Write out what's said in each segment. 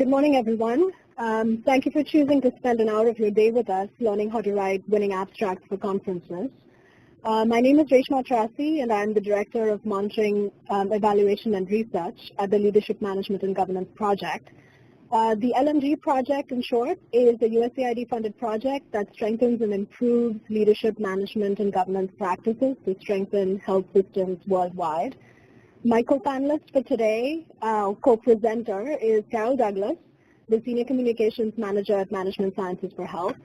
Good morning, everyone. Thank you for choosing to spend an hour of your day with us learning how to write winning abstracts for conferences. My name is Reshma Trasi, and I'm the Director of Monitoring, Evaluation, and Research at the Leadership Management and Governance Project. The LMG project, in short, is a USAID-funded project that strengthens and improves leadership management and governance practices to strengthen health systems worldwide. My co-panelist for today, co-presenter, is Carol Douglas, the Senior Communications Manager at Management Sciences for Health.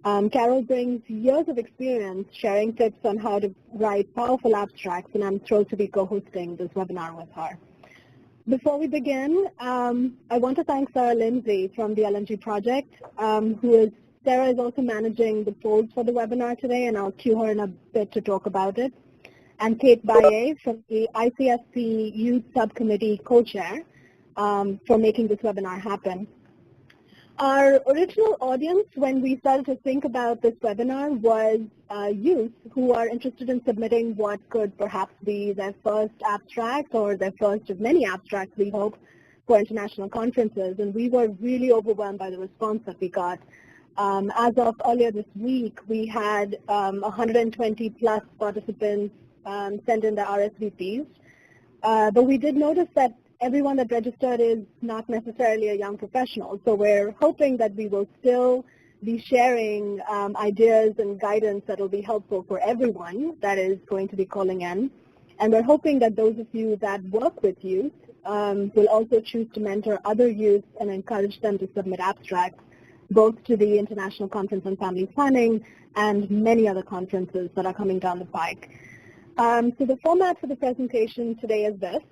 Carol brings years of experience sharing tips on how to write powerful abstracts, and I'm thrilled to be co-hosting this webinar with her. Before we begin, I want to thank Sarah Lindsay from the LMG project, Sarah is also managing the polls for the webinar today, and I'll cue her in a bit to talk about it. And Kate Baye from the ICSC Youth Subcommittee co-chair for making this webinar happen. Our original audience when we started to think about this webinar was youth who are interested in submitting what could perhaps be their first abstract or their first of many abstracts, we hope, for international conferences. And we were really overwhelmed by the response that we got. As of earlier this week, we had 120 plus participants send in their RSVPs. But we did notice that everyone that registered is not necessarily a young professional. So we're hoping that we will still be sharing ideas and guidance that will be helpful for everyone that is going to be calling in. And we're hoping that those of you that work with youth will also choose to mentor other youth and encourage them to submit abstracts, both to the International Conference on Family Planning and many other conferences that are coming down the pike. So the format for the presentation today is this.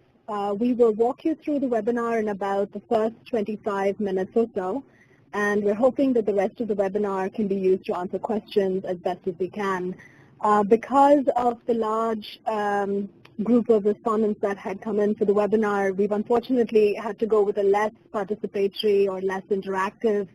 We will walk you through the webinar in about the first 25 minutes or so, and we're hoping that the rest of the webinar can be used to answer questions as best as we can. Because of the large group of respondents that had come in for the webinar, we've unfortunately had to go with a less participatory or less interactive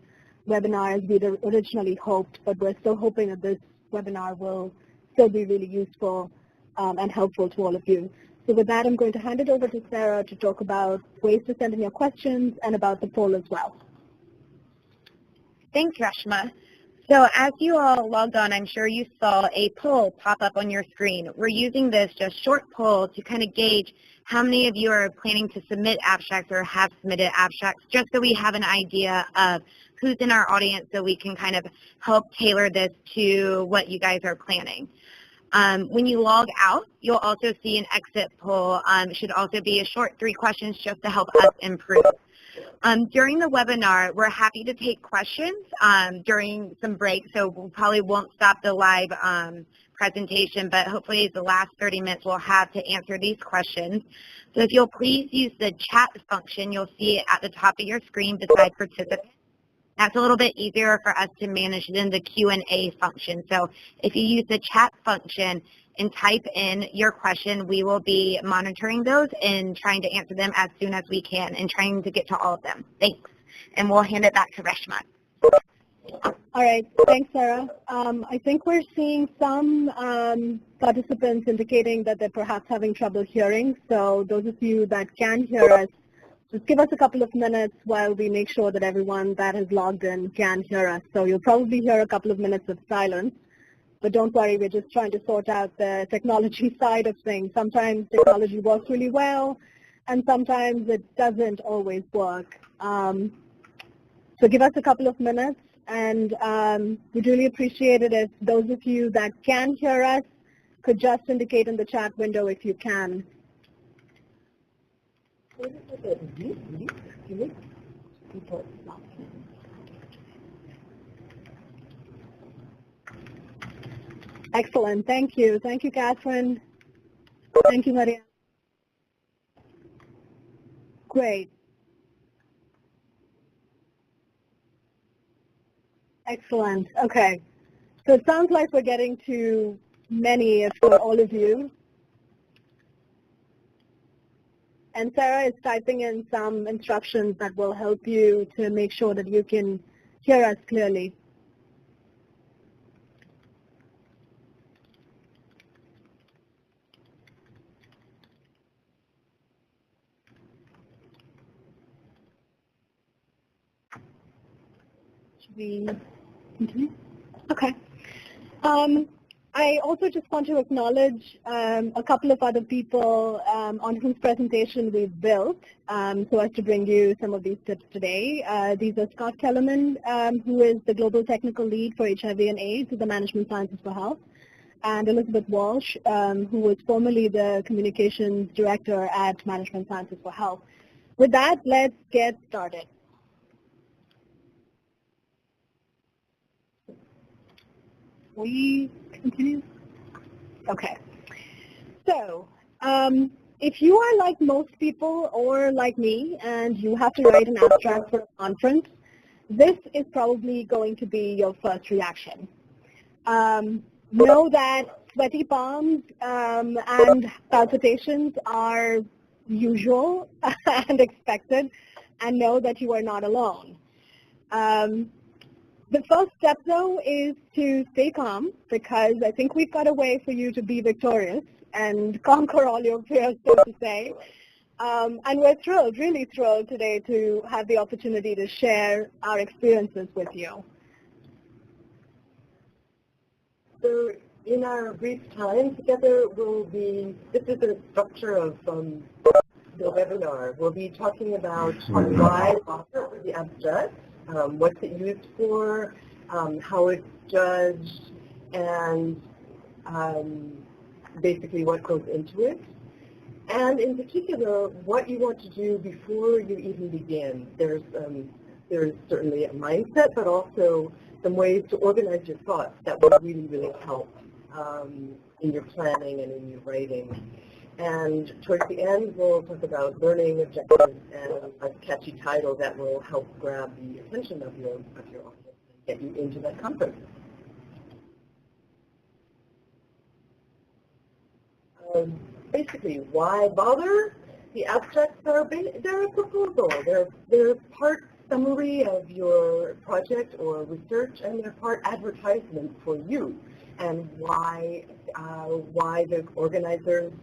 webinar as we'd originally hoped, but we're still hoping that this webinar will still be really useful and helpful to all of you. So with that, I'm going to hand it over to Sarah to talk about ways to send in your questions and about the poll as well. Thanks, Reshma. So as you all logged on, I'm sure you saw a poll pop up on your screen. We're using this just short poll to kind of gauge how many of you are planning to submit abstracts or have submitted abstracts, just so we have an idea of who's in our audience so we can kind of help tailor this to what you guys are planning. When you log out, you'll also see an exit poll. It should also be a short 3 questions just to help us improve. During the webinar, we're happy to take questions during some breaks, so we probably won't stop the live presentation, but hopefully the last 30 minutes we'll have to answer these questions. So if you'll please use the chat function, you'll see it at the top of your screen beside participants. That's a little bit easier for us to manage than the Q&A function. So if you use the chat function and type in your question, we will be monitoring those and trying to answer them as soon as we can and trying to get to all of them. Thanks. And we'll hand it back to Reshma. All right. Thanks, Sarah. I think we're seeing some participants indicating that they're perhaps having trouble hearing. So those of you that can hear us, just give us a couple of minutes while we make sure that everyone that has logged in can hear us. So you'll probably hear a couple of minutes of silence, but don't worry, we're just trying to sort out the technology side of things. Sometimes technology works really well, and sometimes it doesn't always work. So give us a couple of minutes, and we'd really appreciate it if those of you that can hear us could just indicate in the chat window if you can. Excellent. Thank you. Thank you, Catherine. Thank you, Maria. Great. Excellent. Okay. So it sounds like we're getting to many, if not all of you. And Sarah is typing in some instructions that will help you to make sure that you can hear us clearly. Should we continue? Okay. I also just want to acknowledge a couple of other people on whose presentation we've built so as to bring you some of these tips today. These are Scott Kellerman, who is the Global Technical Lead for HIV and AIDS at the Management Sciences for Health, and Elizabeth Walsh, who was formerly the Communications Director at Management Sciences for Health. With that, let's get started. We continue? Okay. So, if you are like most people or like me and you have to write an abstract for a conference, this is probably going to be your first reaction. Know that sweaty palms and palpitations are usual and expected, and know that you are not alone. The first step, though, is to stay calm, because I think we've got a way for you to be victorious and conquer all your fears, so to say. And we're thrilled, really thrilled today to have the opportunity to share our experiences with you. So in our brief time together, this is the structure of the webinar. We'll be talking about why bother with the abstract, what's it used for, how it's judged, and basically what goes into it. And in particular, what you want to do before you even begin. There's certainly a mindset, but also some ways to organize your thoughts that will really, really help in your planning and in your writing. And towards the end, we'll talk about learning objectives and a catchy title that will help grab the attention of your audience and get you into that conference. Basically, why bother? The abstracts they're a proposal. They're part summary of your project or research, and they're part advertisement for you, and why the organizers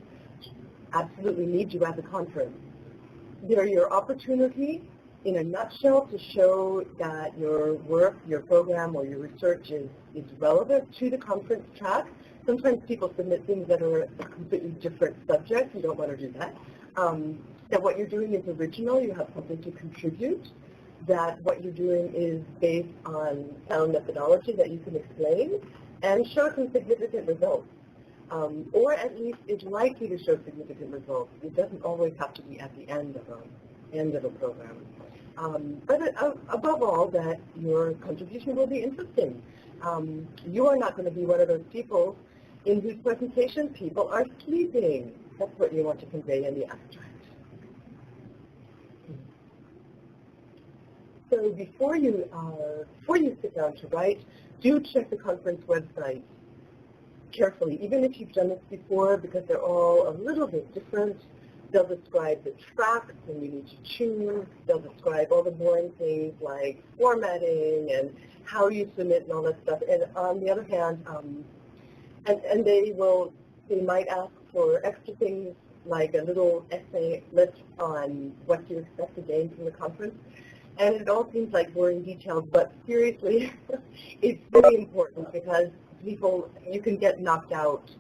absolutely need you at the conference. They're your opportunity, in a nutshell, to show that your work, your program, or your research is relevant to the conference track. Sometimes people submit things that are a completely different subject. You don't want to do that. That what you're doing is original. You have something to contribute. That what you're doing is based on sound methodology that you can explain and show some significant results. Or at least it's likely to show significant results. It doesn't always have to be at the end of a program. But above all, that your contribution will be interesting. You are not going to be one of those people in whose presentation people are sleeping. That's what you want to convey in the abstract. So before you sit down to write, do check the conference website carefully, even if you've done this before, because they're all a little bit different. They'll describe the tracks and you need to choose. They'll describe all the boring things like formatting and how you submit and all that stuff. And on the other hand, and they might ask for extra things like a little essay list on what you expect to gain from the conference. And it all seems like boring details, but seriously, it's really important, because you can get knocked out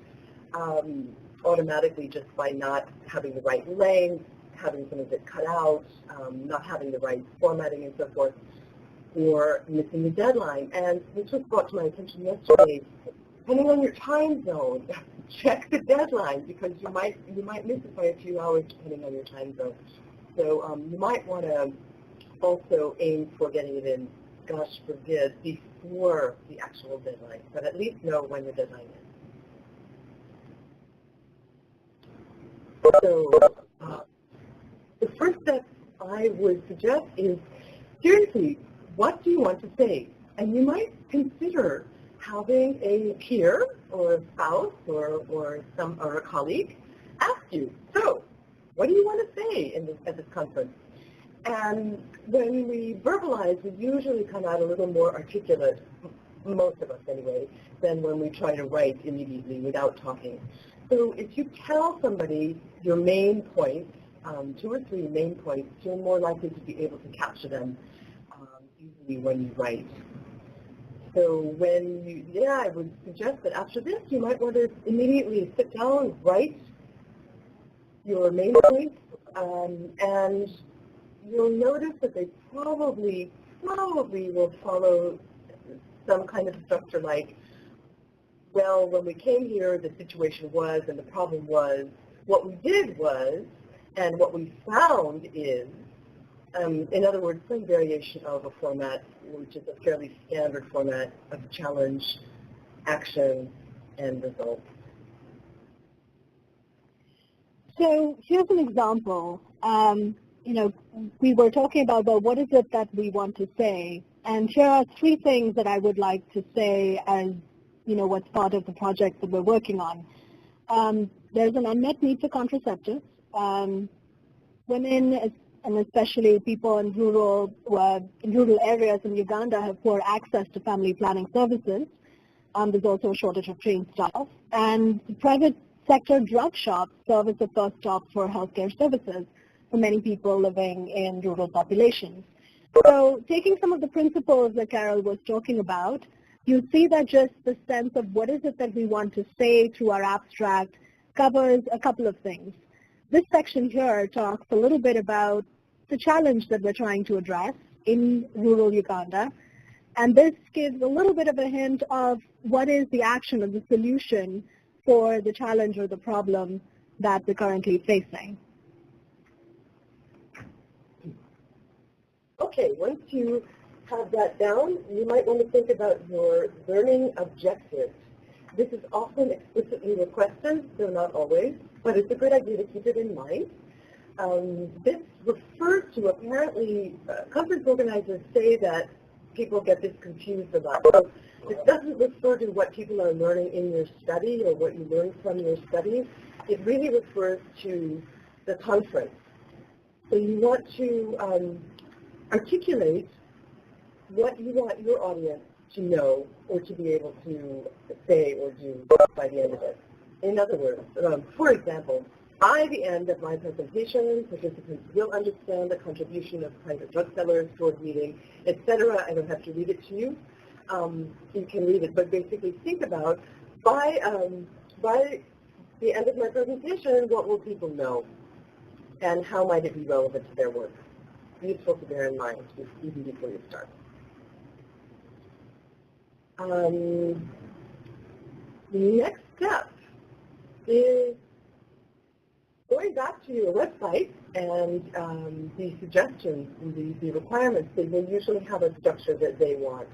automatically just by not having the right length, having some of it cut out, not having the right formatting and so forth, or missing the deadline. And this was brought to my attention yesterday. Depending on your time zone, check the deadline, because you might miss it by a few hours depending on your time zone. So you might want to also aim for getting it in, gosh forbid, before the actual deadline, but at least know when the deadline is. So the first step I would suggest is, seriously, what do you want to say? And you might consider having a peer or a spouse or a colleague ask you, so what do you want to say at this conference? And when we verbalize, we usually come out a little more articulate, most of us anyway, than when we try to write immediately without talking. So if you tell somebody your main points, 2 or 3 main points, you're more likely to be able to capture them easily when you write. So when you, I would suggest that after this, you might want to immediately sit down, write your main points, and you'll notice that they probably will follow some kind of structure like, well, when we came here, the situation was, and the problem was, what we did was, and what we found is, in other words, some variation of a format, which is a fairly standard format of challenge, action, and result. So here's an example. We were talking about, well, what is it that we want to say? And here are 3 things that I would like to say as, what's part of the project that we're working on. There's an unmet need for contraceptives. Women, and especially people in rural areas in Uganda, have poor access to family planning services. There's also a shortage of trained staff. And private sector drug shops serve as the first stop for healthcare services for many people living in rural populations. So taking some of the principles that Carol was talking about, you see that just the sense of what is it that we want to say through our abstract covers a couple of things. This section here talks a little bit about the challenge that we're trying to address in rural Uganda, and this gives a little bit of a hint of what is the action or the solution for the challenge or the problem that we're currently facing. Okay, once you have that down, you might want to think about your learning objectives. This is often explicitly requested, though not always, but it's a good idea to keep it in mind. This refers to, apparently, conference organizers say that people get this confused a lot. So this doesn't refer to what people are learning in your study or what you learn from your studies. It really refers to the conference. So you want to articulate what you want your audience to know or to be able to say or do by the end of it. In other words, for example, by the end of my presentation, participants will understand the contribution of private drug sellers toward meeting, etc. I don't have to read it to you. You can read it, but basically think about by the end of my presentation, what will people know, and how might it be relevant to their work? Useful to bear in mind even before you start. The next step is going back to your website and the suggestions and the requirements. They will usually have a structure that they want.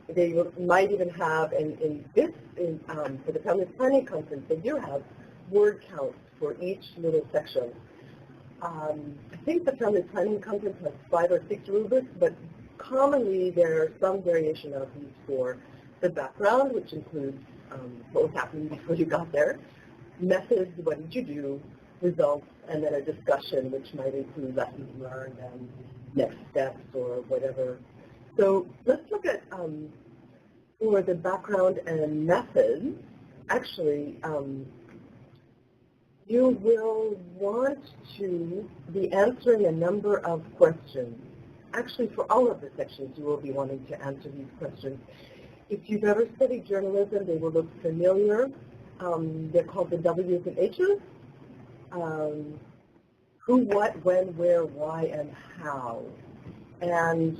They might even have, for the Family Planning Conference, they do have word counts for each little section. I think the Family Planning Conference has 5 or 6 rubrics, but commonly there are some variation of these for the background, which includes what was happening before you got there, methods, what did you do, results, and then a discussion, which might include lessons learned and next steps or whatever. So let's look at, for the background and methods, actually, you will want to be answering a number of questions. Actually, for all of the sections, you will be wanting to answer these questions. If you've ever studied journalism, they will look familiar. They're called the W's and H's. Who, what, when, where, why, and how. And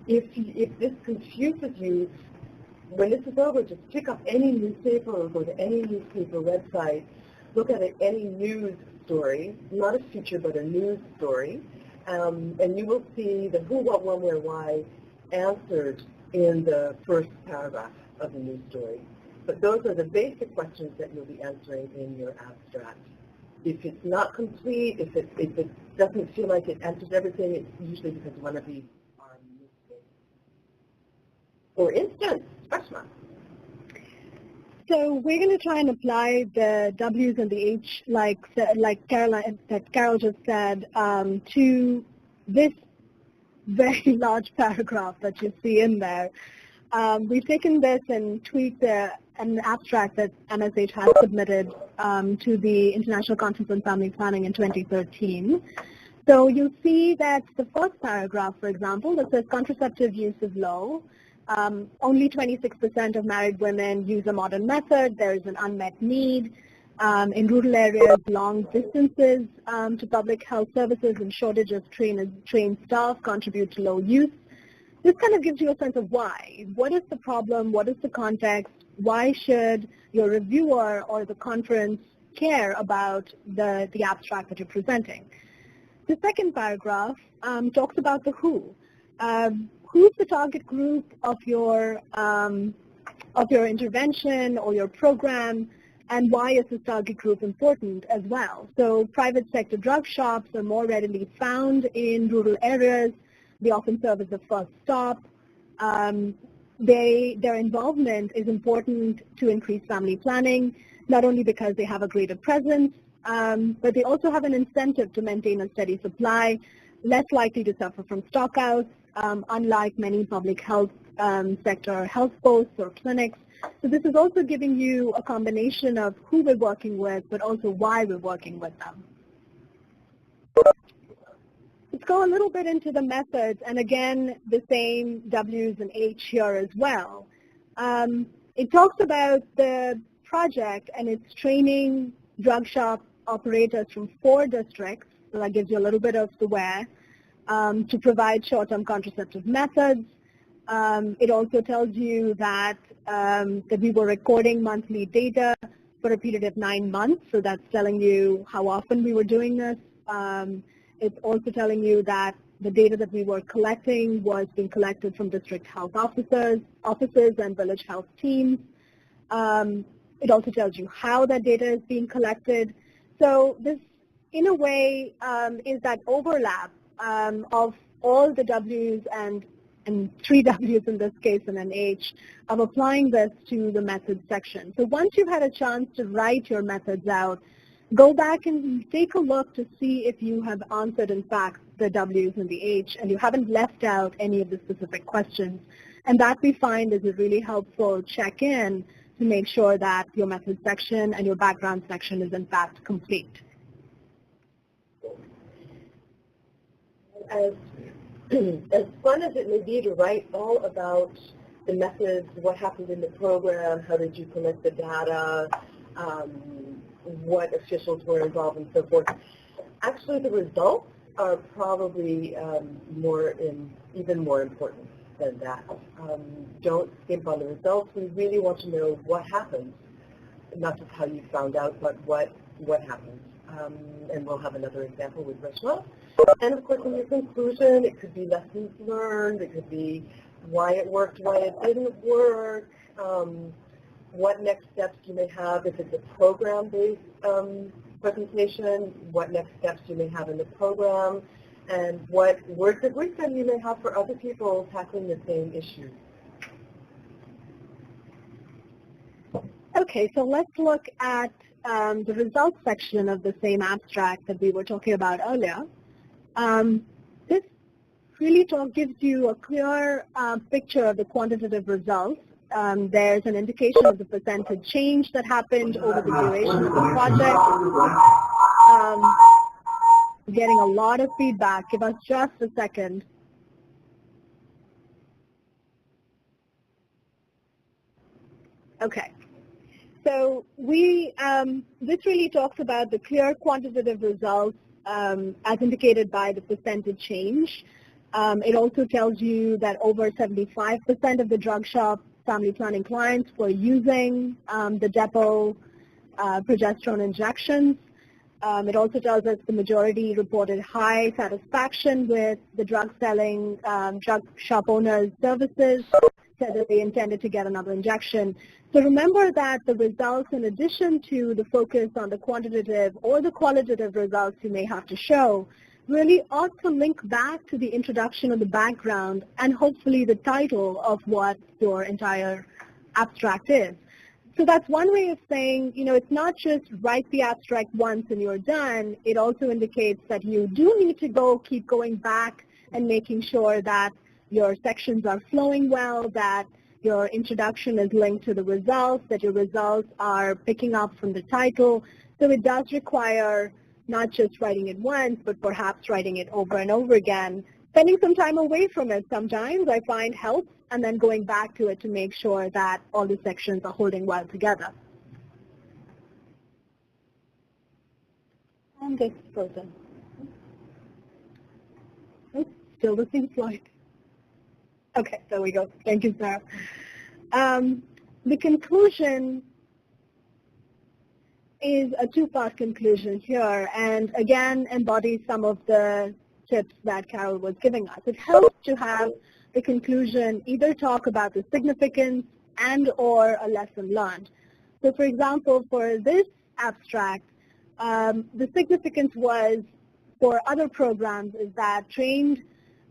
if this confuses you, when this is over, just pick up any newspaper or go to any newspaper website, look at any news story, not a feature but a news story, and you will see the who, what, when, where, why answered in the first paragraph of the news story. But those are the basic questions that you'll be answering in your abstract. If it's not complete, if it doesn't feel like it answers everything, it's usually because one of these are missing. For instance, freshman. So we're going to try and apply the W's and the H, like Carol just said, to this very large paragraph that you see in there. We've taken this and tweaked an abstract that MSH has submitted to the International Conference on Family Planning in 2013. So you'll see that the first paragraph, for example, that says contraceptive use is low, Only 26% of married women use a modern method. There is an unmet need. In rural areas, long distances to public health services and shortage of trained staff contribute to low use. This kind of gives you a sense of why. What is the problem? What is the context? Why should your reviewer or the conference care about the abstract that you're presenting? The second paragraph talks about the who. Who's the target group of your intervention or your program, and why is this target group important as well? So private sector drug shops are more readily found in rural areas. They often serve as a first stop. Their involvement is important to increase family planning, not only because they have a greater presence, but they also have an incentive to maintain a steady supply, less likely to suffer from stockouts, unlike many public health sector health posts or clinics. So this is also giving you a combination of who we're working with, but also why we're working with them. Let's go a little bit into the methods, and again, the same W's and H here as well. It talks about the project, and it's training drug shop operators from 4 districts, so that gives you a little bit of the where, to provide short-term contraceptive methods. It also tells you that we were recording monthly data for a period of 9 months, so that's telling you how often we were doing this. It's also telling you that the data that we were collecting was being collected from district health offices and village health teams. It also tells you how that data is being collected. So this, in a way, is that overlap of all the W's and 3 W's in this case and an H of applying this to the methods section. So once you've had a chance to write your methods out, go back and take a look to see if you have answered, in fact, the W's and the H, and you haven't left out any of the specific questions. And that we find is a really helpful check-in to make sure that your methods section and your background section is, in fact, complete. As fun as it may be to write all about the methods, what happened in the program, how did you collect the data, what officials were involved and so forth, actually the results are probably even more important than that. Don't skimp on the results. We really want to know what happens, not just how you found out, but what happens. And we'll have another example with Reshma. And of course, in your conclusion, it could be lessons learned, it could be why it worked, why it didn't work, what next steps you may have if it's a program-based presentation, what next steps you may have in the program, and what words of wisdom you may have for other people tackling the same issue. Okay, so let's look at the results section of the same abstract that we were talking about earlier. This really gives you a clear picture of the quantitative results. There's an indication of the percentage change that happened over the duration of the project. Getting a lot of feedback. Give us just a second. Okay. So this really talks about the clear quantitative results as indicated by the percentage change. It also tells you that over 75% of the drug shop family planning clients were using the depot progesterone injections. It also tells us the majority reported high satisfaction with the drug shop owners' services, said that they intended to get another injection. So remember that the results, in addition to the focus on the quantitative or the qualitative results you may have to show, really ought to link back to the introduction of the background and hopefully the title of what your entire abstract is. So that's one way of saying, it's not just write the abstract once and you're done. It also indicates that you do need to keep going back and making sure that your sections are flowing well, that your introduction is linked to the results, that your results are picking up from the title. So it does require not just writing it once, but perhaps writing it over and over again spending some time away from it sometimes I find helps, and then going back to it to make sure that all the sections are holding well together. And this frozen. Oh, still the same slide. Okay, there we go. Thank you, Sarah. The conclusion is a two-part conclusion here, and again embodies some of the tips that Carol was giving us. It helps to have the conclusion either talk about the significance and or a lesson learned. So for example, for this abstract, the significance was for other programs is that trained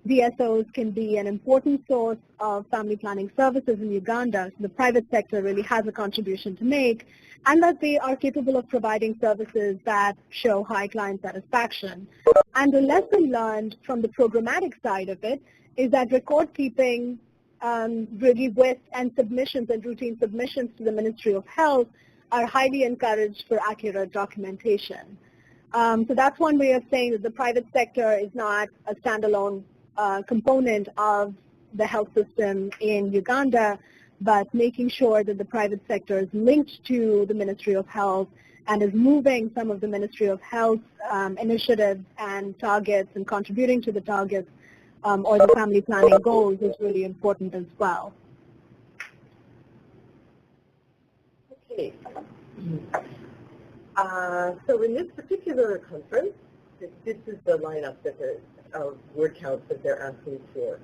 DSOs can be an important source of family planning services in Uganda. So the private sector really has a contribution to make, and that they are capable of providing services that show high client satisfaction. And the lesson learned from the programmatic side of it is that record keeping really with and submissions and routine submissions to the Ministry of Health are highly encouraged for accurate documentation. So that's one way of saying that the private sector is not a standalone component of the health system in Uganda, but making sure that the private sector is linked to the Ministry of Health and is moving some of the Ministry of Health initiatives and targets and contributing to the targets or the family planning goals is really important as well. Okay. So in this particular conference, this is the lineup that word counts that they're asking for.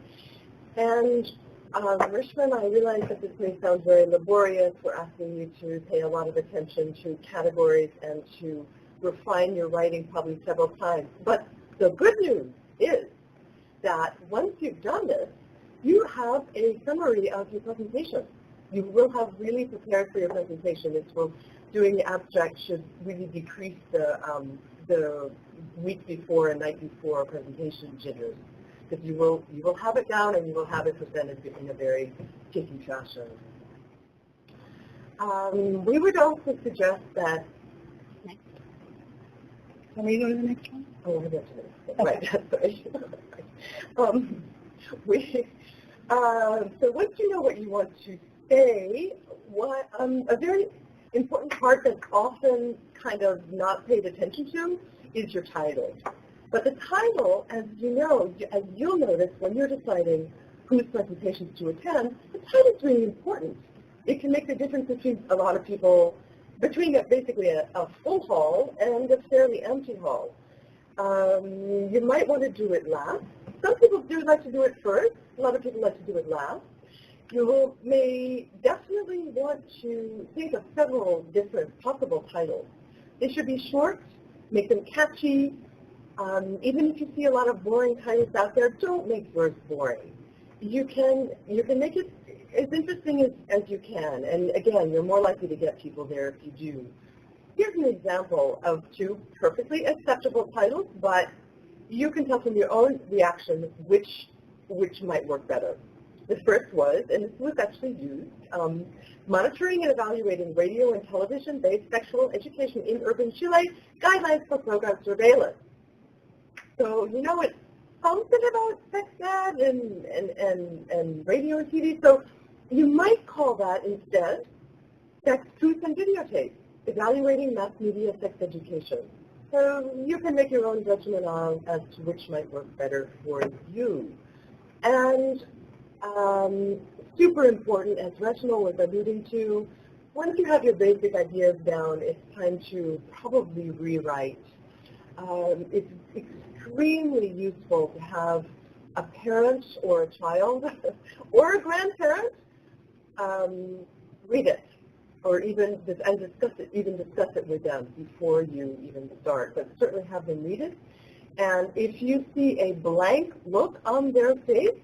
And Rishman, I realize that this may sound very laborious. We're asking you to pay a lot of attention to categories and to refine your writing probably several times. But the good news is that once you've done this, you have a summary of your presentation. You will have really prepared for your presentation. Doing the abstract should really decrease the week before and night before presentation jitters, because you will have it down and you will have it presented in a very pithy fashion. We would also suggest that. Next. Can we go to the next one? Oh, we'll get to this. Okay. Right. So once you know what you want to say, a very important part that's often kind of not paid attention to is your title. But the title, as you know, as you'll notice when you're deciding whose presentations to attend, the title is really important. It can make the difference between a lot of people, between basically a full hall and a fairly empty hall. You might want to do it last. Some people do like to do it first. A lot of people like to do it last. You may definitely want to think of several different possible titles. They should be short, make them catchy. Even if you see a lot of boring titles out there, don't make yours boring. You can make it as interesting as you can. And again, you're more likely to get people there if you do. Here's an example of two perfectly acceptable titles, but you can tell from your own reaction which might work better. The first was, and this was actually used, Monitoring and Evaluating Radio and Television-Based Sexual Education in Urban Chile, Guidelines for Program Surveillance. So, you know, it's something about sex ed and radio and TV, so you might call that instead Sex, Truth, and Videotape, Evaluating Mass Media Sex Education. So you can make your own judgment on as to which might work better for you. And super important, as Reginald was alluding to, once you have your basic ideas down, it's time to probably rewrite. It's extremely useful to have a parent or a child or a grandparent read it, or even discuss it with them before you even start. But certainly have them read it. And if you see a blank look on their face,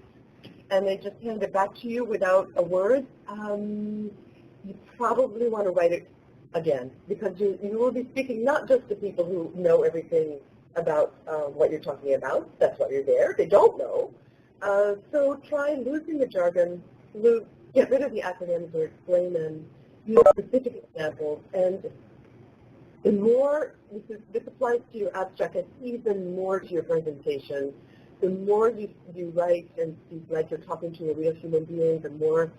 and they just hand it back to you without a word, you probably want to write it again, because you will be speaking not just to people who know everything about what you're talking about. That's why you're there. They don't know. So try losing the jargon, get rid of the acronyms or explain them, use specific examples, and the more, this applies to your abstract and even more to your presentation, the more you write and speak like you're talking to a real human being, the more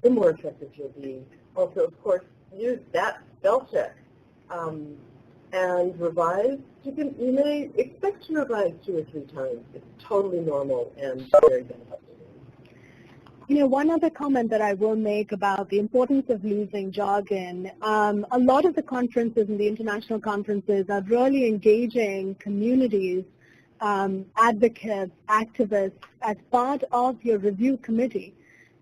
effective you'll be. Also, of course, use that spell check and revise. You may expect to revise 2 or 3 times. It's totally normal and very beneficial. You know, one other comment that I will make about the importance of using jargon, a lot of the conferences and the international conferences are really engaging communities, advocates, activists as part of your review committee.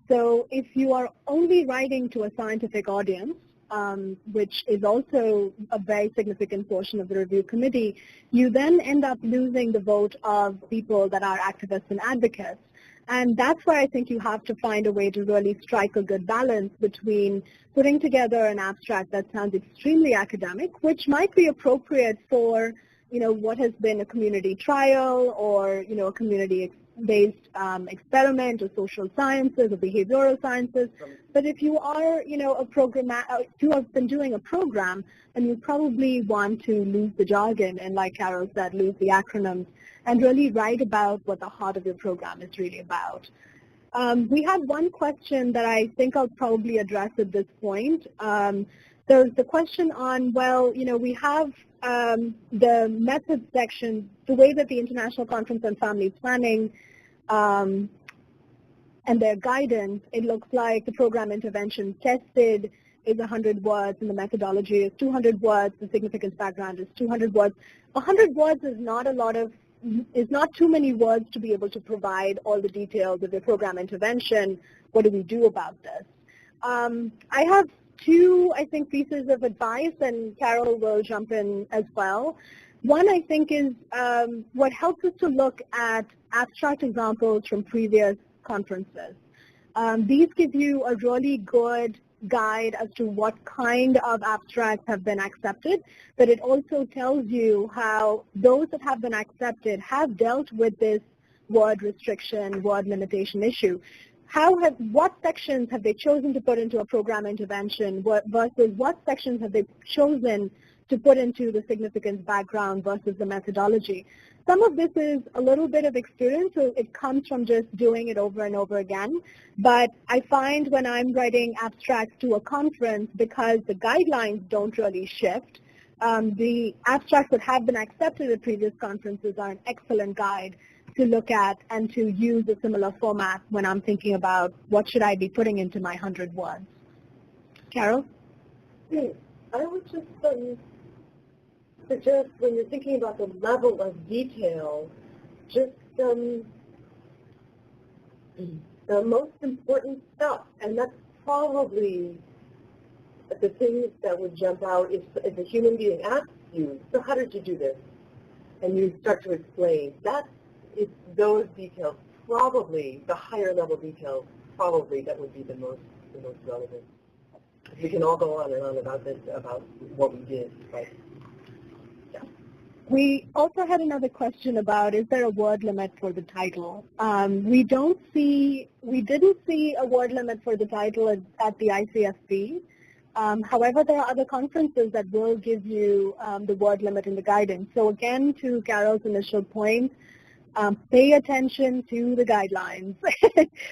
So if you are only writing to a scientific audience, which is also a very significant portion of the review committee, you then end up losing the vote of people that are activists and advocates. And that's why I think you have to find a way to really strike a good balance between putting together an abstract that sounds extremely academic, which might be appropriate for, you know, what has been a community trial or, you know, a community-based experiment or social sciences or behavioral sciences. But if you are, you know, if you have been doing a program, then you probably want to lose the jargon and, like Carol said, lose the acronyms and really write about what the heart of your program is really about. We had one question that I think I'll probably address at this point. There's the question on, well, you know, we have the methods section, the way that the International Conference on Family Planning and their guidance, it looks like the program intervention tested is 100 words and the methodology is 200 words, the significance background is 200 words. 100 words is not too many words to be able to provide all the details of the program intervention. What do we do about this? I have 2, I think, pieces of advice, and Carol will jump in as well. One, I think, is what helps us to look at abstract examples from previous conferences. These give you a really good guide as to what kind of abstracts have been accepted, but it also tells you how those that have been accepted have dealt with this word restriction, word limitation issue. What sections have they chosen to put into a program intervention versus what sections have they chosen to put into the significance background versus the methodology? Some of this is a little bit of experience, so it comes from just doing it over and over again. But I find when I'm writing abstracts to a conference, because the guidelines don't really shift, the abstracts that have been accepted at previous conferences are an excellent guide to look at and to use a similar format when I'm thinking about what should I be putting into my 100 words. Carol? I would just suggest when you're thinking about the level of detail, just the most important stuff, and that's probably the thing that would jump out if a human being asks you, so how did you do this? And you start to explain. It's those details, probably the higher level details, probably that would be the most relevant. We can all go on and on about this, about what we did, but yeah. We also had another question about, is there a word limit for the title? We didn't see a word limit for the title at the ICFP. However, there are other conferences that will give you the word limit in the guidance. So again, to Carol's initial point, pay attention to the guidelines.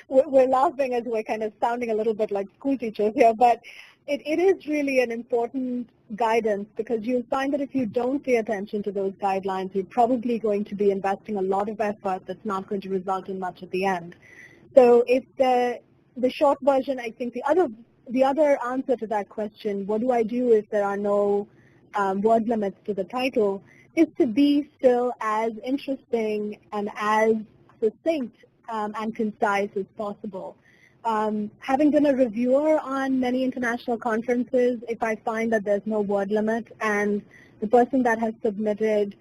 We're laughing as we're kind of sounding a little bit like school teachers here, but it is really an important guidance because you'll find that if you don't pay attention to those guidelines, you're probably going to be investing a lot of effort that's not going to result in much at the end. So if the short version, I think the other answer to that question, what do I do if there are no word limits to the title, is to be still as interesting and as succinct and concise as possible. Having been a reviewer on many international conferences, if I find that there's no word limit and the person that has submitted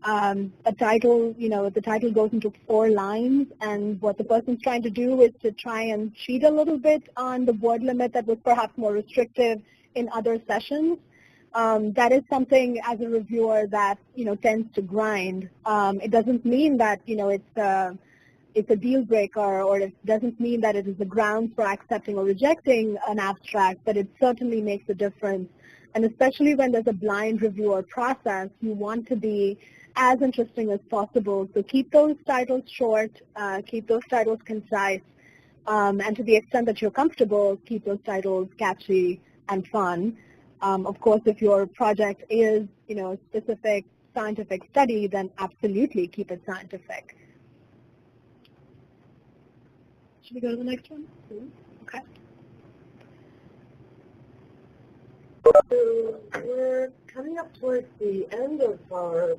a title, the title goes into 4 lines, and what the person's trying to do is to try and cheat a little bit on the word limit that was perhaps more restrictive in other sessions. That is something as a reviewer that tends to grind. It doesn't mean that it's a deal breaker, or it doesn't mean that it is the grounds for accepting or rejecting an abstract, but it certainly makes a difference. And especially when there's a blind reviewer process, you want to be as interesting as possible. So keep those titles short, keep those titles concise, and to the extent that you're comfortable, keep those titles catchy and fun. Of course, if your project is, a specific scientific study, then absolutely keep it scientific. Should we go to the next one? Okay. So we're coming up towards the end of our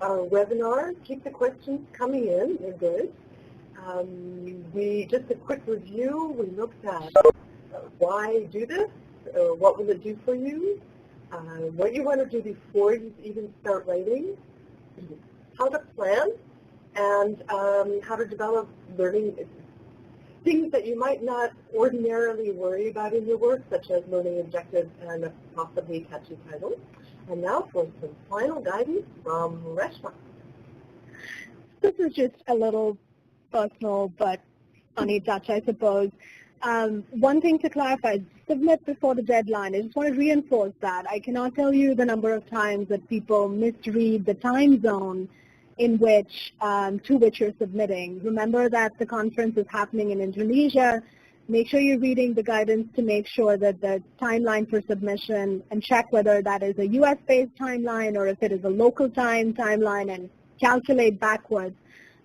webinar. Keep the questions coming in. They're good. Just a quick review. We looked at why do this, what will it do for you, what you want to do before you even start writing, how to plan, and how to develop learning things that you might not ordinarily worry about in your work, such as learning objectives and a possibly catchy title. And now for some final guidance from Reshma. This is just a little personal but funny touch, I suppose. One thing to clarify, submit before the deadline. I just want to reinforce that. I cannot tell you the number of times that people misread the time zone in which, to which you're submitting. Remember that the conference is happening in Indonesia. Make sure you're reading the guidance to make sure that the timeline for submission, and check whether that is a US-based timeline or if it is a local timeline, and calculate backwards.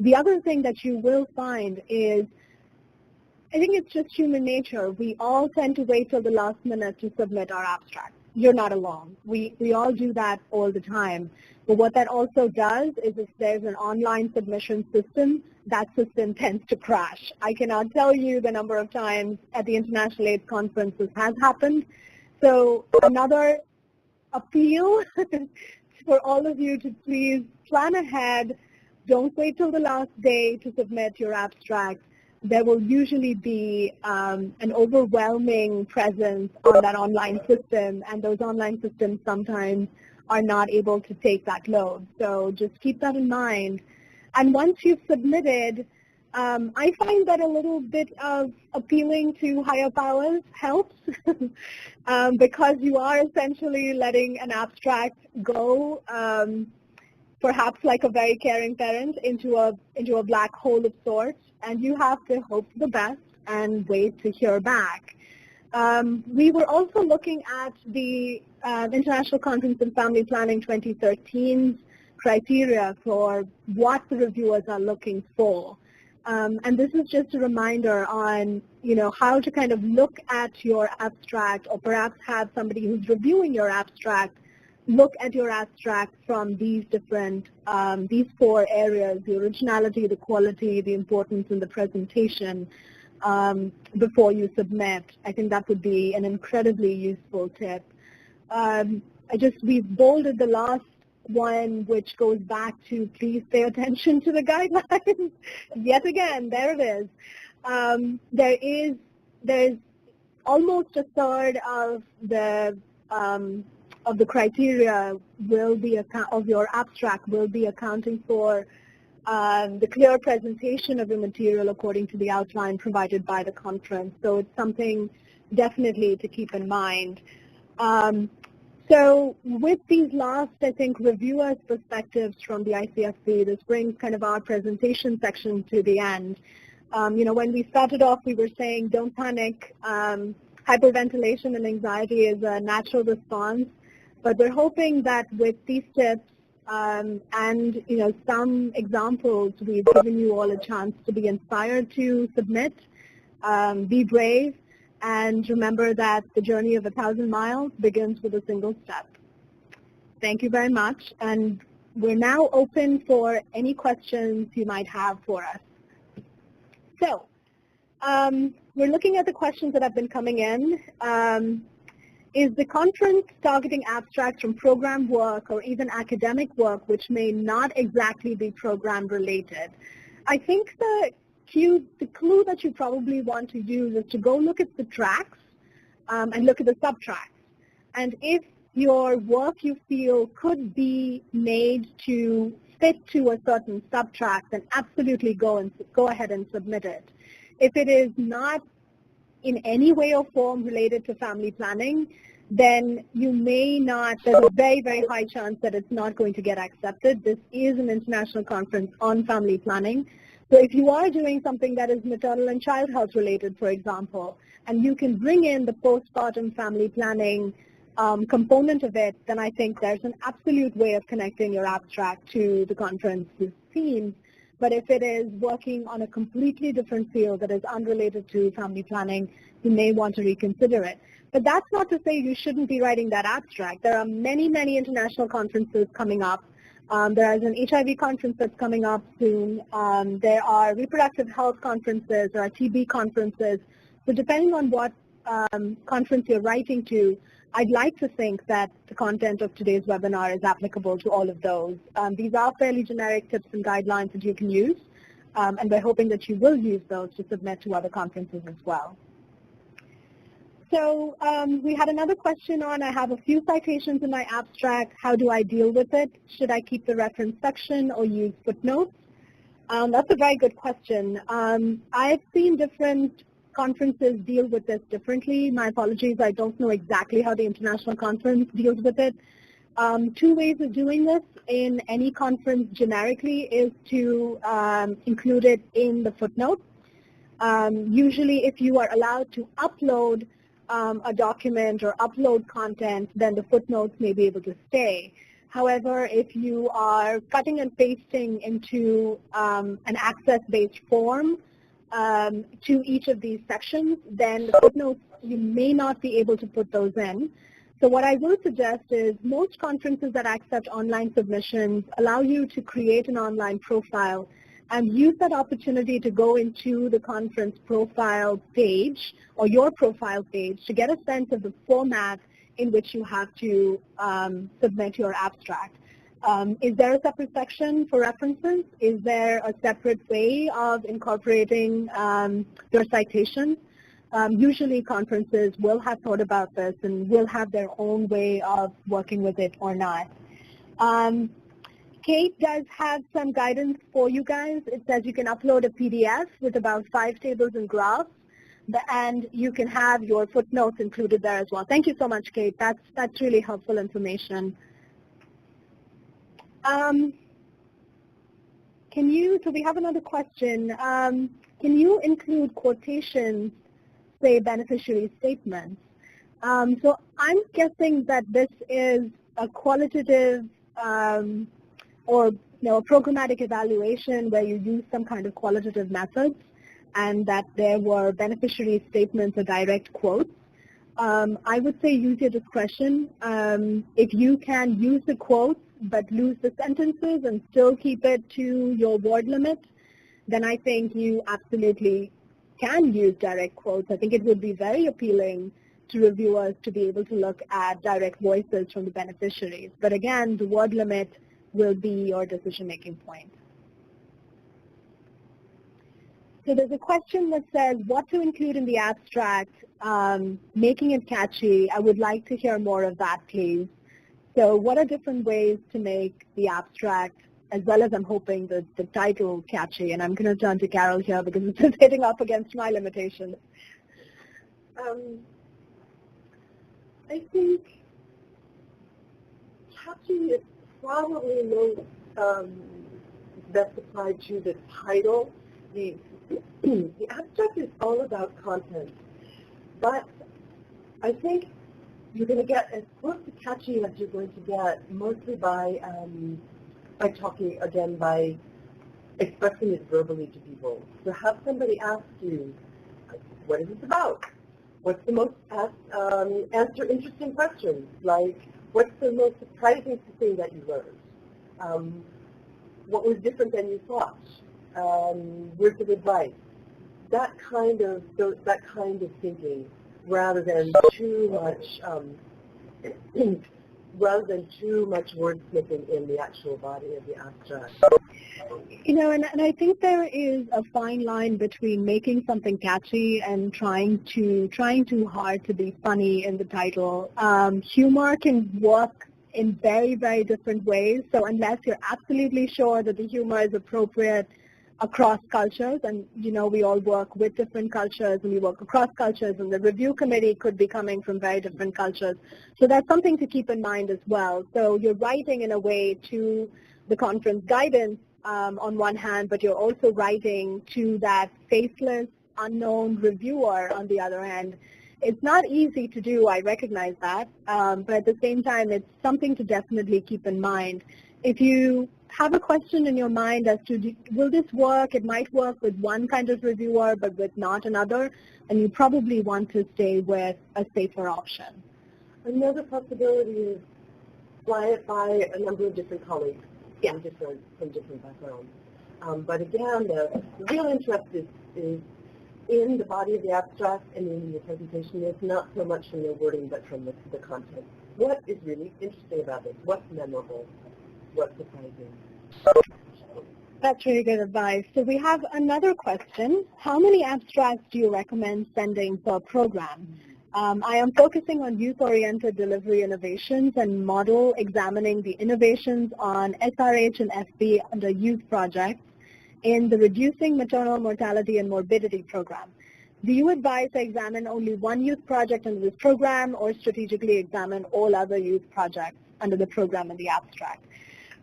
The other thing that you will find is, I think it's just human nature. We all tend to wait till the last minute to submit our abstract. You're not alone. We all do that all the time. But what that also does is if there's an online submission system, that system tends to crash. I cannot tell you the number of times at the International AIDS Conference this has happened. So another appeal for all of you to please plan ahead. Don't wait till the last day to submit your abstract. There will usually be an overwhelming presence on that online system, and those online systems sometimes are not able to take that load. So just keep that in mind. And once you've submitted, I find that a little bit of appealing to higher powers helps because you are essentially letting an abstract go, perhaps like a very caring parent, into a black hole of sorts, and you have to hope for the best and wait to hear back. We were also looking at the International Conference on Family Planning 2013's criteria for what the reviewers are looking for. And this is just a reminder on, how to kind of look at your abstract, or perhaps have somebody who's reviewing your abstract look at your abstract from these different, these 4 areas: the originality, the quality, the importance, and the presentation before you submit. I think that would be an incredibly useful tip. We've bolded the last one, which goes back to please pay attention to the guidelines. Yet again, there it is. There's almost a third of the criteria will be of your abstract will be accounting for the clear presentation of the material according to the outline provided by the conference. So it's something definitely to keep in mind. So with these last, I think, reviewers' perspectives from the ICFP, this brings kind of our presentation section to the end. When we started off, we were saying don't panic. Hyperventilation and anxiety is a natural response, but we're hoping that with these tips and some examples, we've given you all a chance to be inspired to submit, be brave, and remember that the journey of 1,000 miles begins with a single step. Thank you very much, and we're now open for any questions you might have for us. So, we're looking at the questions that have been coming in. Is the conference targeting abstracts from program work or even academic work which may not exactly be program related? I think the clue that you probably want to use is to go look at the tracks and look at the subtracks. And if your work you feel could be made to fit to a certain subtrack, then absolutely go ahead and submit it. If it is not in any way or form related to family planning, then you may not, there's a very, very high chance that it's not going to get accepted. This is an international conference on family planning. So if you are doing something that is maternal and child health related, for example, and you can bring in the postpartum family planning component of it, then I think there's an absolute way of connecting your abstract to the conference's themes. But if it is working on a completely different field that is unrelated to family planning, you may want to reconsider it. But that's not to say you shouldn't be writing that abstract. There are many, many international conferences coming up. There is an HIV conference that's coming up soon. There are reproductive health conferences. There are TB conferences. So depending on what conference you're writing to, I'd like to think that the content of today's webinar is applicable to all of those. These are fairly generic tips and guidelines that you can use, and we're hoping that you will use those to submit to other conferences as well. So we had another question on, I have a few citations in my abstract. How do I deal with it? Should I keep the reference section or use footnotes? That's a very good question. I've seen different conferences deal with this differently. My apologies, I don't know exactly how the international conference deals with it. Two ways of doing this in any conference generically is to include it in the footnotes. Usually if you are allowed to upload a document or upload content, then the footnotes may be able to stay. However, if you are cutting and pasting into an access-based form to each of these sections, then the footnotes, you may not be able to put those in. So what I will suggest is most conferences that accept online submissions allow you to create an online profile and use that opportunity to go into the conference profile page or your profile page to get a sense of the format in which you have to submit your abstract. Is there a separate section for references? Is there a separate way of incorporating your citations? Usually conferences will have thought about this and will have their own way of working with it or not. Kate does have some guidance for you guys. It says you can upload a PDF with about 5 tables and graphs, and you can have your footnotes included there as well. Thank you so much, Kate. That's really helpful information. So we have another question. Can you include quotations, say beneficiary statements? So I'm guessing that this is a qualitative or a programmatic evaluation where you use some kind of qualitative methods and that there were beneficiary statements or direct quotes. I would say use your discretion. If you can use the quotes but lose the sentences and still keep it to your word limit, then I think you absolutely can use direct quotes. I think it would be very appealing to reviewers to be able to look at direct voices from the beneficiaries. But again, the word limit will be your decision-making point. So there's a question that says, what to include in the abstract, making it catchy. I would like to hear more of that, please. So what are different ways to make the abstract, as well as I'm hoping the title, catchy? And I'm going to turn to Carol here because this is hitting up against my limitations. I think catchy is probably most best applied to the title. The abstract is all about content, but I think you're going to get as close to catchy as you're going to get mostly by talking, again, by expressing it verbally to people. So have somebody ask you, what is this about? What's the most, answer interesting questions, like, what's the most surprising thing that you learned? What was different than you thought? Words of advice. That kind of thinking, rather than too much wordsmithing in the actual body of the abstract. You know, and I think there is a fine line between making something catchy and trying too hard to be funny in the title. Humor can work in very, very different ways. So unless you're absolutely sure that the humor is appropriate, across cultures, and we all work with different cultures and we work across cultures, and the review committee could be coming from very different cultures. So that's something to keep in mind as well. So you're writing in a way to the conference guidance on one hand, but you're also writing to that faceless, unknown reviewer on the other hand. It's not easy to do, I recognize that, but at the same time, it's something to definitely keep in mind. If you have a question in your mind as to will this work, it might work with one kind of reviewer but with not another, and you probably want to stay with a safer option. Another possibility is fly it by a number of different colleagues from different backgrounds. But again, the real interest is in the body of the abstract and in the presentation. It's not so much from the wording but from the content. What is really interesting about this? What's memorable? What's surprising? That's really good advice. So we have another question. How many abstracts do you recommend sending per program? I am focusing on youth-oriented delivery innovations and model examining the innovations on SRH and FB under youth projects in the Reducing Maternal Mortality and Morbidity program. Do you advise I examine only one youth project under this program or strategically examine all other youth projects under the program in the abstract?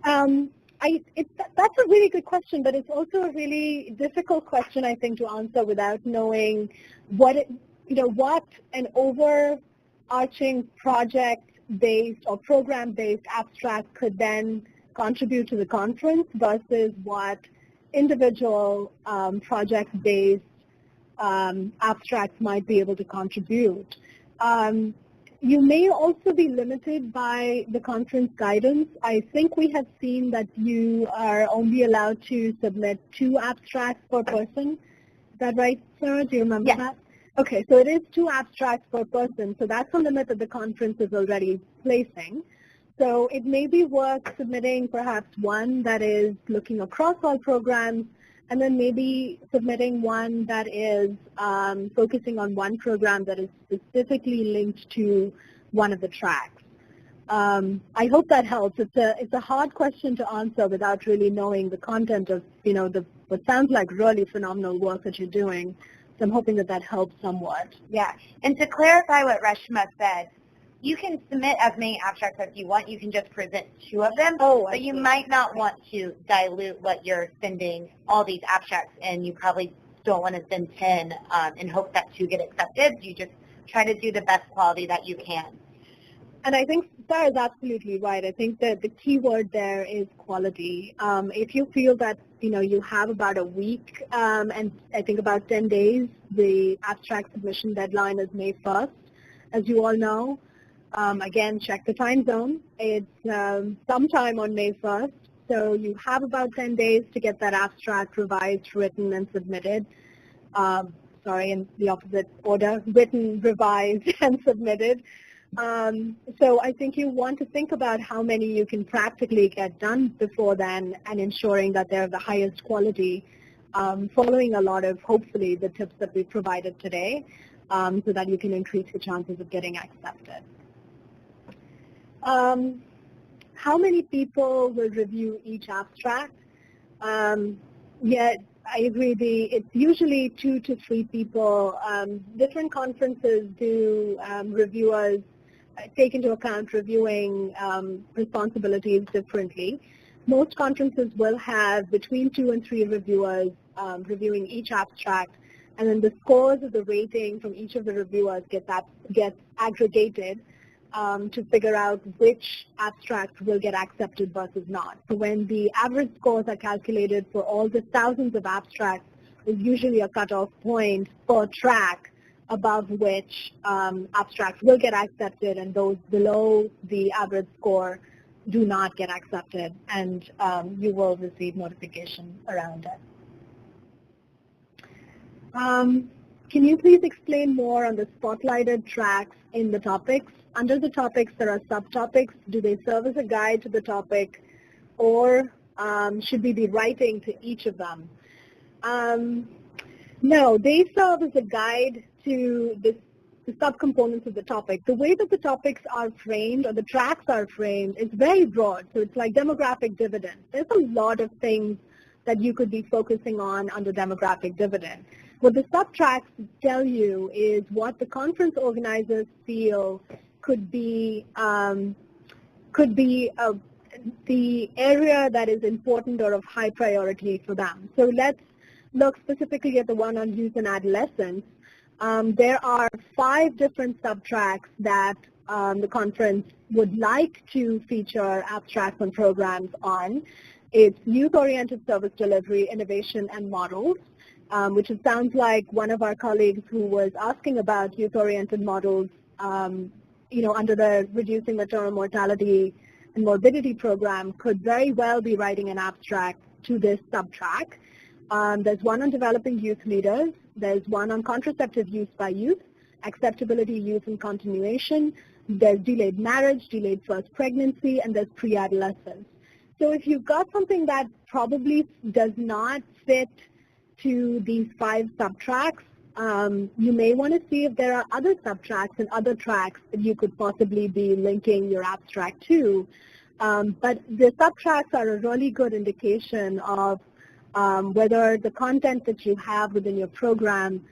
That's a really good question, but it's also a really difficult question, I think, to answer without knowing what an overarching project-based or program-based abstract could then contribute to the conference versus what individual project-based abstracts might be able to contribute. You may also be limited by the conference guidance. I think we have seen that you are only allowed to submit 2 abstracts per person. Is that right, Sarah? Do you remember that? Okay, so it is 2 abstracts per person, so that's a limit that the conference is already placing. So it may be worth submitting perhaps one that is looking across all programs, and then maybe submitting one that is focusing on one program that is specifically linked to one of the tracks. I hope that helps. It's a hard question to answer without really knowing the content of what sounds like really phenomenal work that you're doing. So I'm hoping that helps somewhat. Yeah, and to clarify what Reshma said, you can submit as many abstracts as you want. You can just present 2 of them, but you might not want to dilute what you're sending all these abstracts, and you probably don't want to send 10 in hopes that 2 get accepted. You just try to do the best quality that you can. And I think Sarah is absolutely right. I think that the key word there is quality. If you feel that you have about a week and I think about 10 days, the abstract submission deadline is May 1st, as you all know. Again, check the time zone. It's sometime on May 1st, so you have about 10 days to get that abstract revised, written, and submitted. Sorry, in the opposite order, written, revised, and submitted. So I think you want to think about how many you can practically get done before then and ensuring that they're of the highest quality, following a lot of, hopefully, the tips that we provided today so that you can increase your chances of getting accepted. How many people will review each abstract? Yeah, I agree. It's usually 2 to 3 people. Different conferences do reviewers take into account reviewing responsibilities differently. Most conferences will have between 2 and 3 reviewers reviewing each abstract, and then the scores of the rating from each of the reviewers gets aggregated to figure out which abstract will get accepted versus not. So when the average scores are calculated for all the thousands of abstracts, there's usually a cutoff point per track above which abstracts will get accepted, and those below the average score do not get accepted, and you will receive notification around it. Can you please explain more on the spotlighted tracks in the topics? Under the topics, there are subtopics. Do they serve as a guide to the topic, or should we be writing to each of them? No, they serve as a guide to the subcomponents of the topic. The way that the topics are framed, or the tracks are framed, is very broad. So it's like demographic dividends. There's a lot of things that you could be focusing on under demographic dividend. What the subtracks tell you is what the conference organizers feel could be the area that is important or of high priority for them. So let's look specifically at the one on youth and adolescents. There are 5 different subtracks that the conference would like to feature abstracts and programs on. It's youth-oriented service delivery, innovation, and models, which it sounds like one of our colleagues who was asking about youth-oriented models, under the Reducing Maternal Mortality and Morbidity program could very well be writing an abstract to this subtrack. There's one on developing youth leaders. There's one on contraceptive use by youth, acceptability, use, and continuation. There's delayed marriage, delayed first pregnancy, and there's pre-adolescence. So if you've got something that probably does not fit to these 5 subtracks, you may want to see if there are other subtracks and other tracks that you could possibly be linking your abstract to. But the subtracks are a really good indication of whether the content that you have within your program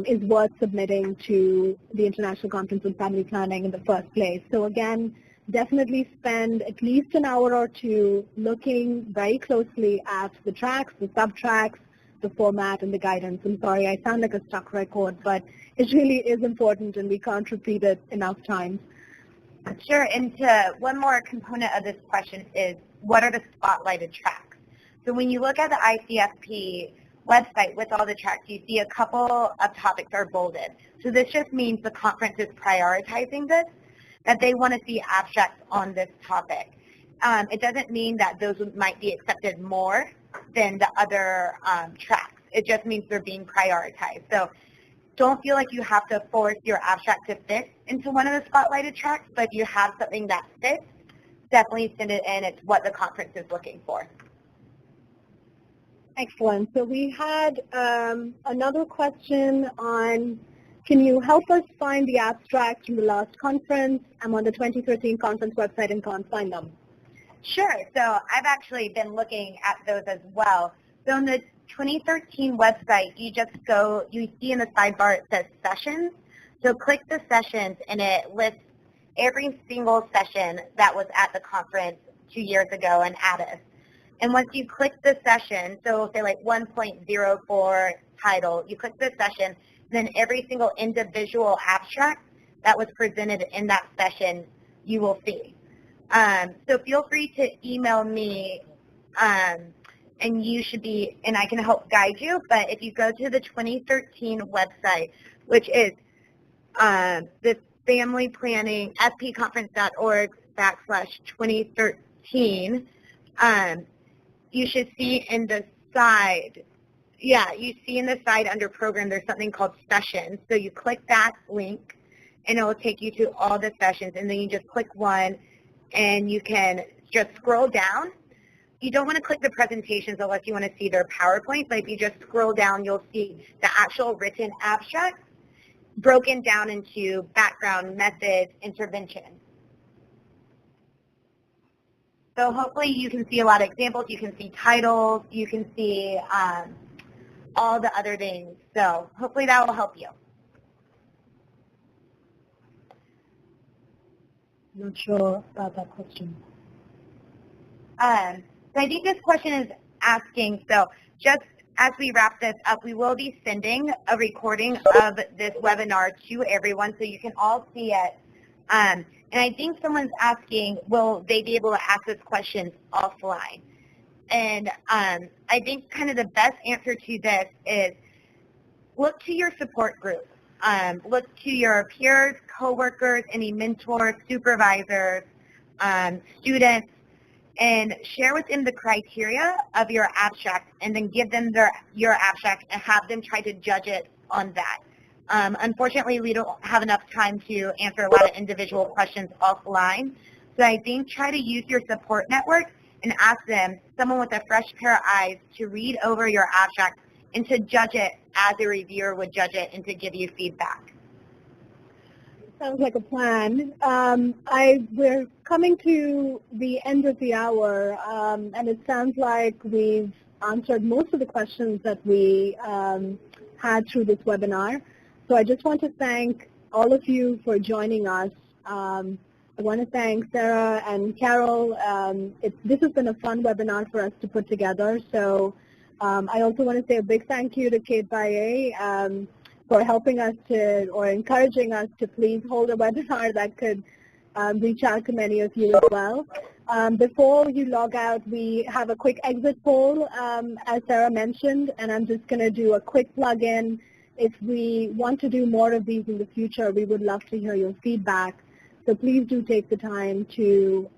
is worth submitting to the International Conference on Family Planning in the first place. So again, definitely spend at least an hour or two looking very closely at the tracks, the subtracks, the format, and the guidance. I'm sorry, I sound like a stuck record, but it really is important and we can't repeat it enough times. Sure, and one more component of this question is, what are the spotlighted tracks? So when you look at the ICFP website with all the tracks, you see a couple of topics are bolded. So this just means the conference is prioritizing this, that they want to see abstracts on this topic. It doesn't mean that those might be accepted more than the other tracks. It just means they're being prioritized. So don't feel like you have to force your abstract to fit into one of the spotlighted tracks, but if you have something that fits, definitely send it in. It's what the conference is looking for. Excellent. So we had another question on, can you help us find the abstracts from the last conference? I'm on the 2013 conference website and can't find them. Sure. So I've actually been looking at those as well. So on the 2013 website, you just go, you see in the sidebar it says sessions. So click the sessions and it lists every single session that was at the conference 2 years ago in Addis. And once you click the session, so say like 1.04 title, you click the session, then every single individual abstract that was presented in that session you will see. So feel free to email me, and you should be, and I can help guide you, but if you go to the 2013 website, which is this family planning, fpconference.org/2013, you should see in the side, you see in the side under program, there's something called sessions. So you click that link, and it will take you to all the sessions, and then you just click one, and you can just scroll down. You don't want to click the presentations unless you want to see their PowerPoint, but if you just scroll down, you'll see the actual written abstracts broken down into background, methods, interventions. So hopefully you can see a lot of examples, you can see titles, you can see all the other things. So hopefully that will help you. Not sure about that question. So I think this question is asking, so just as we wrap this up, we will be sending a recording of this webinar to everyone so you can all see it. And I think someone's asking, will they be able to ask this question offline? And I think kind of the best answer to this is look to your support group. Look to your peers, coworkers, any mentors, supervisors, students, and share with them the criteria of your abstract, and then give them your abstract and have them try to judge it on that. Unfortunately, we don't have enough time to answer a lot of individual questions offline, so I think try to use your support network and ask them, someone with a fresh pair of eyes, to read over your abstract and to judge it as a reviewer would judge it and to give you feedback. Sounds like a plan. We're coming to the end of the hour, and it sounds like we've answered most of the questions that we had through this webinar. So I just want to thank all of you for joining us. I want to thank Sarah and Carol. This has been a fun webinar for us to put together. So I also want to say a big thank you to Kate Baye for helping us to, or encouraging us to please hold a webinar that could reach out to many of you as well. Before you log out, we have a quick exit poll, as Sarah mentioned, and I'm just going to do a quick plug-in. If we want to do more of these in the future, we would love to hear your feedback. So please do take the time to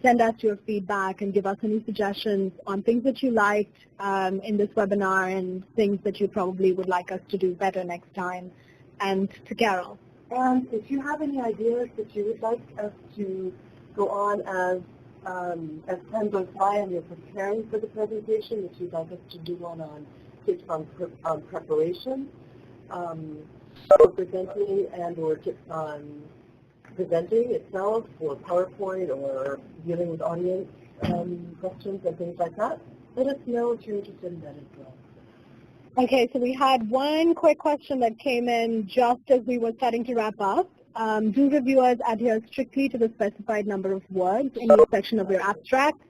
send us your feedback and give us any suggestions on things that you liked in this webinar and things that you probably would like us to do better next time. And to Carol. And if you have any ideas that you would like us to go on as time goes by and you're preparing for the presentation, if you'd like us to do one on tips on preparation, for presenting and or tips on presenting itself, or PowerPoint, or dealing with audience questions and things like that, let us know if you're interested in that as well. Okay, so we had one quick question that came in just as we were starting to wrap up. Do reviewers adhere strictly to the specified number of words in each section of your abstract?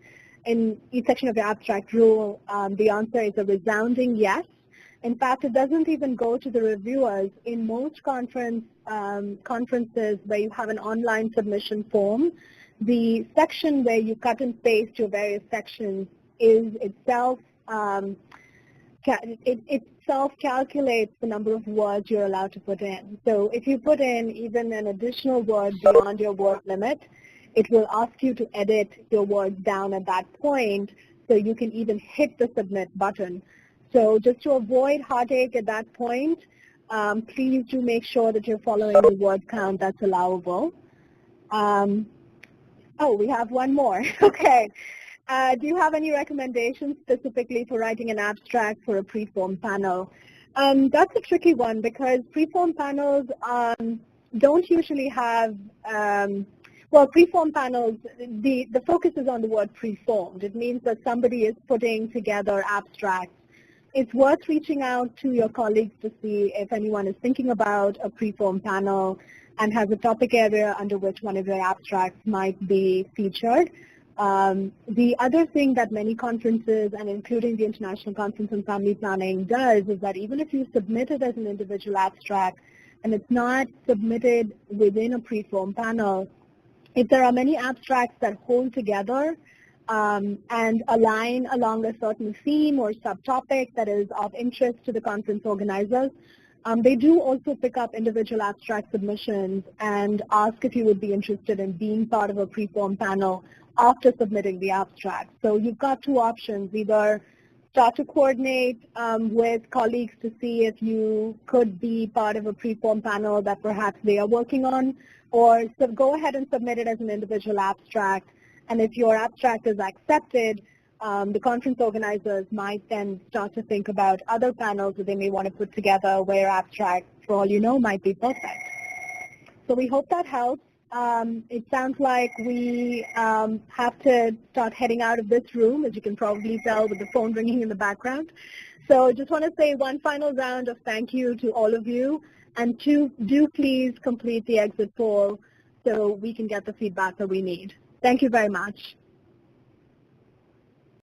In each section of your abstract rule, the answer is a resounding yes. In fact, it doesn't even go to the reviewers. In most conferences where you have an online submission form, the section where you cut and paste your various sections is itself calculates the number of words you're allowed to put in. So if you put in even an additional word beyond your word limit, it will ask you to edit your words down at that point so you can even hit the submit button. So just to avoid heartache at that point, please do make sure that you're following the word count that's allowable. Oh, we have one more. Okay. Do you have any recommendations specifically for writing an abstract for a preform panel? That's a tricky one because preform panels don't usually have, well, preform panels, the focus is on the word preformed. It means that somebody is putting together abstracts. It's worth reaching out to your colleagues to see if anyone is thinking about a preform panel and has a topic area under which one of your abstracts might be featured. The other thing that many conferences, and including the International Conference on Family Planning, does is that even if you submit it as an individual abstract and it's not submitted within a preform panel, if there are many abstracts that hold together and align along a certain theme or subtopic that is of interest to the conference organizers, they do also pick up individual abstract submissions and ask if you would be interested in being part of a preform panel after submitting the abstract. So you've got two options: either start to coordinate with colleagues to see if you could be part of a preform panel that perhaps they are working on, or so go ahead and submit it as an individual abstract. And if your abstract is accepted, the conference organizers might then start to think about other panels that they may want to put together where abstract, for all you know, might be perfect. So we hope that helps. It sounds like we have to start heading out of this room, as you can probably tell with the phone ringing in the background. So just want to say one final round of thank you to all of you, and do please complete the exit poll so we can get the feedback that we need. Thank you very much.